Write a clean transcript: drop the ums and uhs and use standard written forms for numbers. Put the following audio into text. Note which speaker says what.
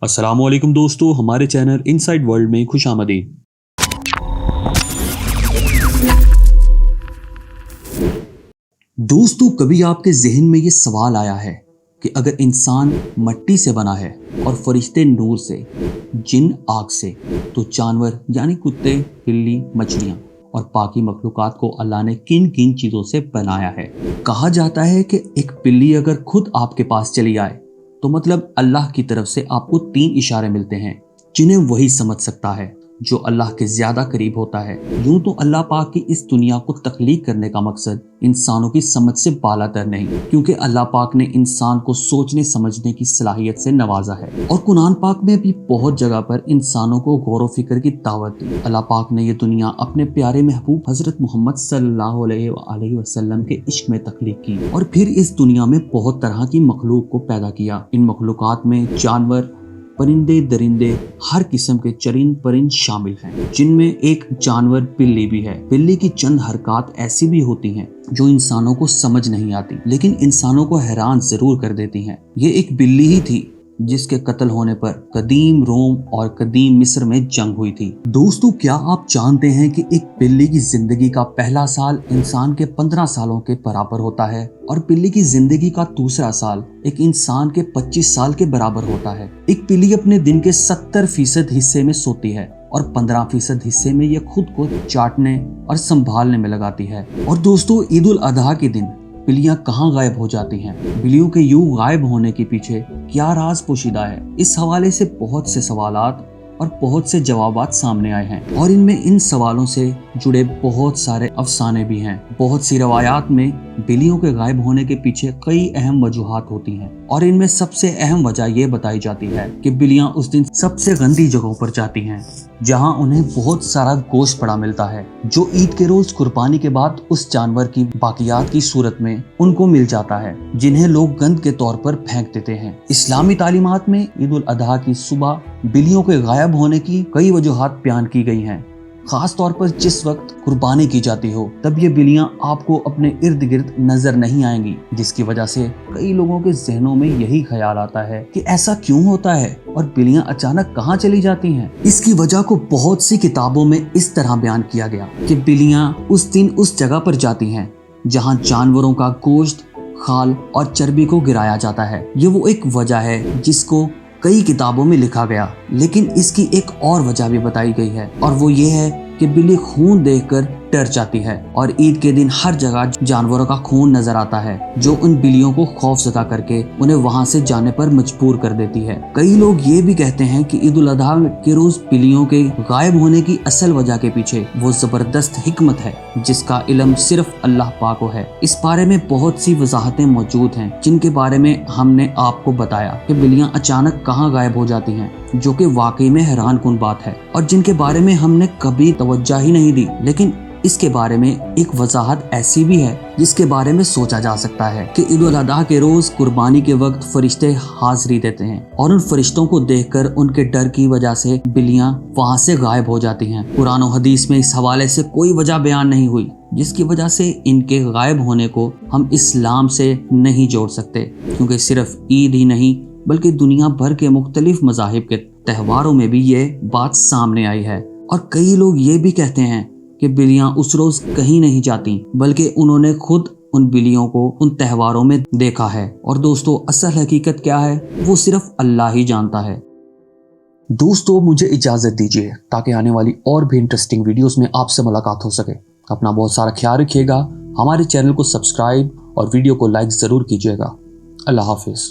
Speaker 1: अस्सलाम वालेकुम दोस्तों, हमारे चैनल इनसाइड वर्ल्ड में खुश आमदीद। दोस्तों, कभी आपके जहन में ये सवाल आया है कि अगर इंसान मट्टी से बना है और फरिश्ते नूर से, जिन आग से, तो जानवर यानी कुत्ते, बिल्ली, मछलियाँ और बाकी मखलूकात को अल्लाह ने किन किन चीज़ों से बनाया है। कहा जाता है कि एक बिल्ली अगर खुद आपके पास चली आए तो मतलब अल्लाह की तरफ से आपको 3 इशारे मिलते हैं जिन्हें वही समझ सकता है जो अल्लाह के ज़्यादा करीब होता है। यूं तो अल्लाह पाक की इस दुनिया को तख्लीक करने का मकसद इंसानों की समझ से बालातर नहीं, क्योंकि अल्लाह पाक ने इंसान को सोचने समझने की सलाहियत से नवाजा है और कुरान पाक में भी बहुत जगह पर इंसानों को गौर व फिक्र की दावत दी। अल्लाह पाक ने ये दुनिया अपने प्यारे महबूब हजरत मोहम्मद सल्लल्लाहु अलैहि वसल्लम के इश्क में तख्लीक की और फिर इस दुनिया में बहुत तरह की मखलूक को पैदा किया। इन मखलूकात में जानवर, परिंदे, दरिंदे, हर किस्म के चरिंद परिंद शामिल हैं, जिनमें एक जानवर बिल्ली भी है। बिल्ली की चंद हरकत ऐसी भी होती हैं जो इंसानों को समझ नहीं आती, लेकिन इंसानों को हैरान जरूर कर देती हैं। ये एक बिल्ली ही थी जिसके कत्ल होने पर कदीम रोम और कदीम मिस्र में जंग हुई थी। दोस्तों, क्या आप जानते हैं कि एक बिल्ली की जिंदगी का पहला साल इंसान के 15 सालों के बराबर होता है और बिल्ली की जिंदगी का दूसरा साल एक इंसान के 25 साल के बराबर होता है। एक बिल्ली अपने दिन के 70% हिस्से में सोती है और 15% हिस्से में ये खुद को चाटने और संभालने में लगाती है। और दोस्तों, ईद उल अजहा के दिन बिल्लियां कहाँ गायब हो जाती हैं? बिल्लियों के यूं गायब होने के पीछे क्या राज पोशीदा है? इस हवाले से बहुत से सवालात और बहुत से जवाबात सामने आए हैं और इनमें इन सवालों से जुड़े बहुत सारे अफसाने भी हैं। बहुत सी रवायात में बिल्लियों के गायब होने के पीछे कई अहम वजूहात होती हैं और इनमें सबसे अहम वजह ये बताई जाती है कि बिल्लियां उस दिन सबसे गंदी जगहों पर जाती हैं जहां उन्हें बहुत सारा गोश्त पड़ा मिलता है, जो ईद के रोज कुर्बानी के बाद उस जानवर की बाकियात की सूरत में उनको मिल जाता है, जिन्हें लोग गंद के तौर पर फेंक देते हैं। इस्लामी तालीमात में ईद उल अजहा की सुबह बिल्लियों के गायब होने की कई वजूहात बयान की गई हैं। खास तौर पर जिस वक्त कुर्बानी की जाती हो तब ये बिल्लियां आपको अपने इर्द गिर्द नजर नहीं आएंगी, जिसकी वजह से कई लोगों के जहनों में यही ख्याल आता है कि ऐसा क्यों होता है और बिल्लियां अचानक कहाँ चली जाती हैं। इसकी वजह को बहुत सी किताबों में इस तरह बयान किया गया कि बिल्लियां उस दिन उस जगह पर जाती हैं जहाँ जानवरों का गोश्त, खाल और चर्बी को गिराया जाता है। ये वो एक वजह है जिसको कई किताबों में लिखा गया, लेकिन इसकी एक और वजह भी बताई गई है और वो ये है कि बिल्ली खून देखकर डर जाती है और ईद के दिन हर जगह जानवरों का खून नजर आता है, जो उन बिल्लियों को खौफजदा करके उन्हें वहां से जाने पर मजबूर कर देती है। कई लोग ये भी कहते हैं कि ईद उल अजहा के रोज बिल्लियों के गायब होने की असल वजह के पीछे वो जबरदस्त हिकमत है जिसका इल्म सिर्फ अल्लाह पाक को है। इस बारे में बहुत सी वजाहतें मौजूद हैं जिनके बारे में हमने आपको बताया कि बिल्लियां अचानक कहाँ गायब हो जाती हैं, जो कि वाकई में हैरान कुन बात है और जिनके बारे में हमने कभी तवज्जो ही नहीं दी। लेकिन इसके बारे में एक वजाहत ऐसी भी है जिसके बारे में सोचा जा सकता है कि ईद उल अजहा के रोज कुर्बानी के वक्त फरिश्ते हाजिरी देते हैं और उन फरिश्तों को देखकर उनके डर की वजह से बिल्लियां वहां से गायब हो जाती हैं। कुरान और हदीस में इस हवाले से कोई वजह बयान नहीं हुई जिसकी वजह से इनके गायब होने को हम इस्लाम से नहीं जोड़ सकते, क्योंकि सिर्फ ईद ही नहीं बल्कि दुनिया भर के मुख्तलिफ मज़ाहिब के त्योहारों में भी ये बात सामने आई है। और कई लोग ये भी कहते हैं कि बिल्लियां उस रोज कहीं नहीं जाती, बल्कि उन्होंने खुद उन बिल्लियों को उन त्योहारों में देखा है। और दोस्तों, असल हकीकत क्या है वो सिर्फ अल्लाह ही जानता है। दोस्तों, मुझे इजाजत दीजिए ताकि आने वाली और भी इंटरेस्टिंग वीडियोस में आपसे मुलाकात हो सके। अपना बहुत सारा ख्याल रखिएगा, हमारे चैनल को सब्सक्राइब और वीडियो को लाइक जरूर कीजिएगा। अल्लाह हाफिज।